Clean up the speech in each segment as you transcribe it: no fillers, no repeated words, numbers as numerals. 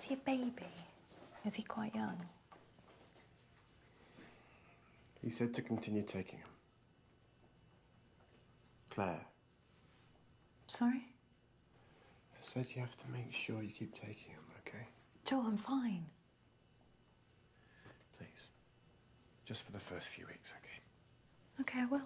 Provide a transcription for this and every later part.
Is he a baby? Is he quite young? He said to continue taking him. Claire. Sorry? I said you have to make sure you keep taking him, okay? Joel, I'm fine. Please. Just for the first few weeks, okay? Okay, I will.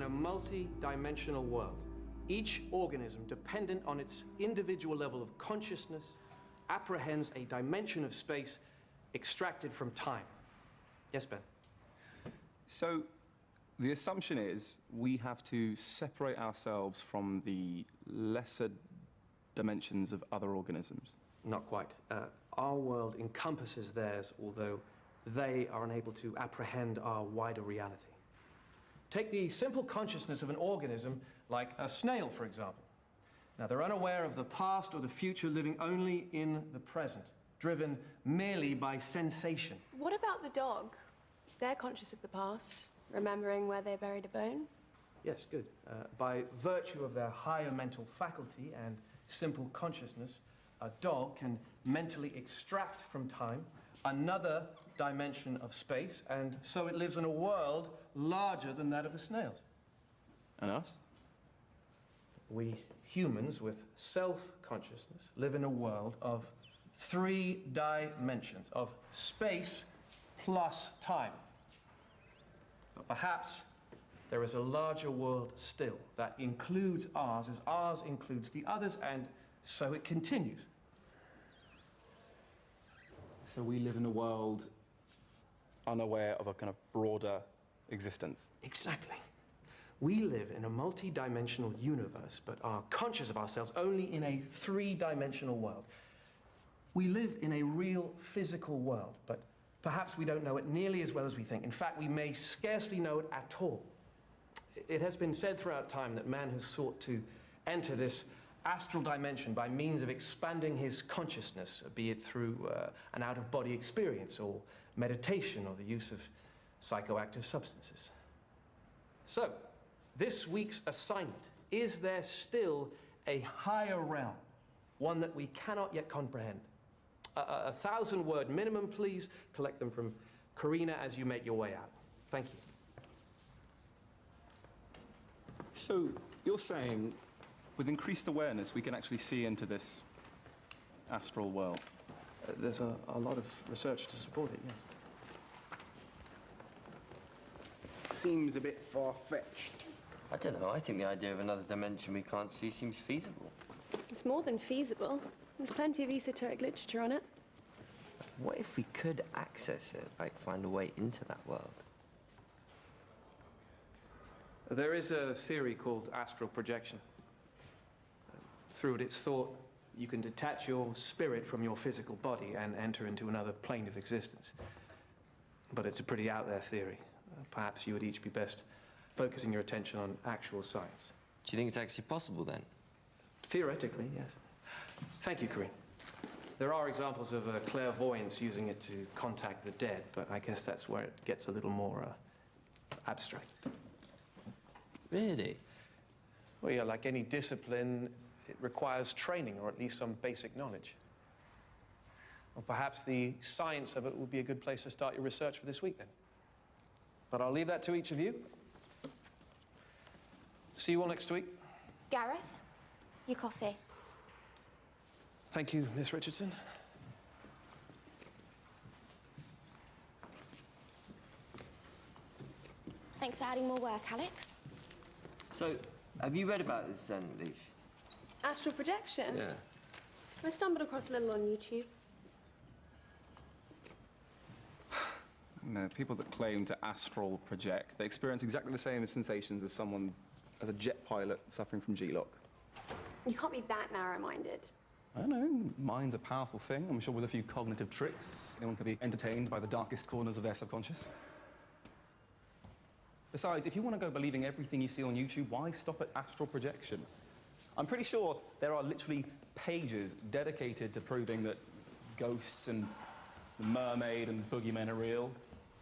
in a multi-dimensional world. Each organism, dependent on its individual level of consciousness, apprehends a dimension of space extracted from time. Yes, Ben? So, the assumption is we have to separate ourselves from the lesser dimensions of other organisms. Not quite. Our world encompasses theirs, although they are unable to apprehend our wider reality. Take the simple consciousness of an organism like a snail, for example. Now, they're unaware of the past or the future, living only in the present, driven merely by sensation. What about the dog? They're conscious of the past, remembering where they buried a bone. Yes, good. By virtue of their higher mental faculty and simple consciousness, a dog can mentally extract from time another dimension of space, and so it lives in a world larger than that of the snails. And us? We humans with self-consciousness live in a world of 3 dimensions, of space plus time. But perhaps there is a larger world still that includes ours as ours includes the others, and so it continues. So we live in a world unaware of a kind of broader existence. Exactly. We live in a multi-dimensional universe, but are conscious of ourselves only in a 3-dimensional world. We live in a real physical world, but perhaps we don't know it nearly as well as we think. In fact, we may scarcely know it at all. It has been said throughout time that man has sought to enter this astral dimension by means of expanding his consciousness, be it through an out-of-body experience or meditation or the use of psychoactive substances. So, this week's assignment: is there still a higher realm, one that we cannot yet comprehend? A 1,000-word minimum, please. Collect them from Karina as you make your way out. Thank you. So, you're saying with increased awareness, we can actually see into this astral world? There's a lot of research to support it, yes. Seems a bit far-fetched. I don't know. I think the idea of another dimension we can't see seems feasible. It's more than feasible. There's plenty of esoteric literature on it. What if we could access it, like find a way into that world? There is a theory called astral projection. Through it, it's thought you can detach your spirit from your physical body and enter into another plane of existence. But it's a pretty out there theory. Perhaps you would each be best focusing your attention on actual science. Do you think it's actually possible, then? Theoretically, yes. Thank you, Corinne. There are examples of clairvoyance using it to contact the dead, but I guess that's where it gets a little more abstract. Really? Well, yeah, like any discipline, it requires training, or at least some basic knowledge. Well, perhaps the science of it would be a good place to start your research for this week, then. But I'll leave that to each of you. See you all next week. Gareth, your coffee. Thank you, Miss Richardson. Thanks for adding more work, Alex. So, have you read about this then, Leash? Astral projection? Yeah. I stumbled across a little on YouTube. You know, people that claim to astral project, they experience exactly the same sensations as someone, as a jet pilot suffering from G-lock. You can't be that narrow-minded. I don't know. Mind's a powerful thing. I'm sure with a few cognitive tricks, anyone can be entertained by the darkest corners of their subconscious. Besides, if you want to go believing everything you see on YouTube, why stop at astral projection? I'm pretty sure there are literally pages dedicated to proving that ghosts and the mermaid and boogeymen are real.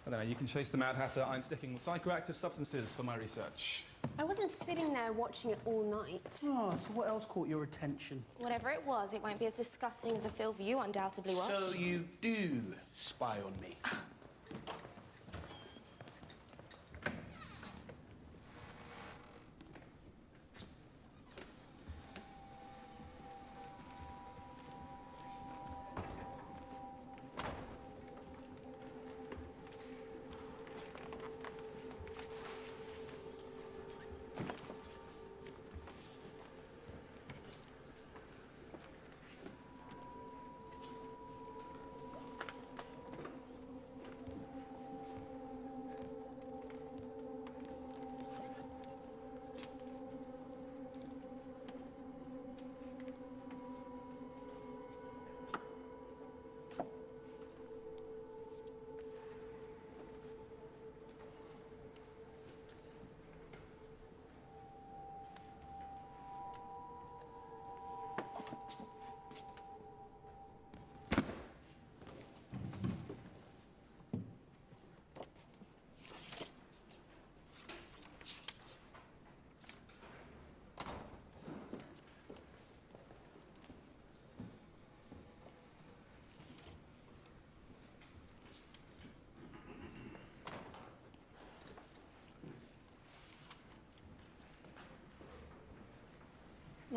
I don't know, you can chase the Mad Hatter. I'm sticking with psychoactive substances for my research. I wasn't sitting there watching it all night. Oh, so what else caught your attention? Whatever it was, it won't be as disgusting as the filth you undoubtedly watched. So you do spy on me?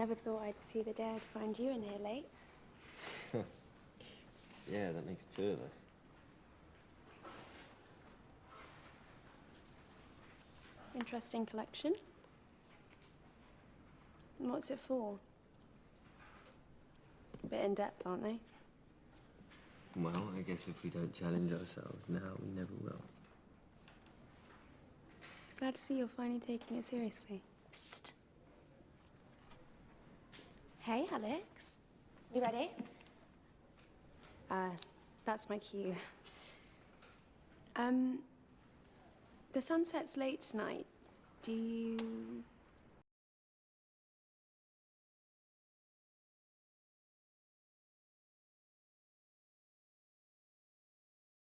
Never thought I'd see the day I'd find you in here late. Yeah, that makes two of us. Interesting collection. And what's it for? A bit in depth, aren't they? Well, I guess if we don't challenge ourselves now, we never will. Glad to see you're finally taking it seriously. Psst. Hey, Alex. You ready? That's my cue. The sunset's late tonight. Do you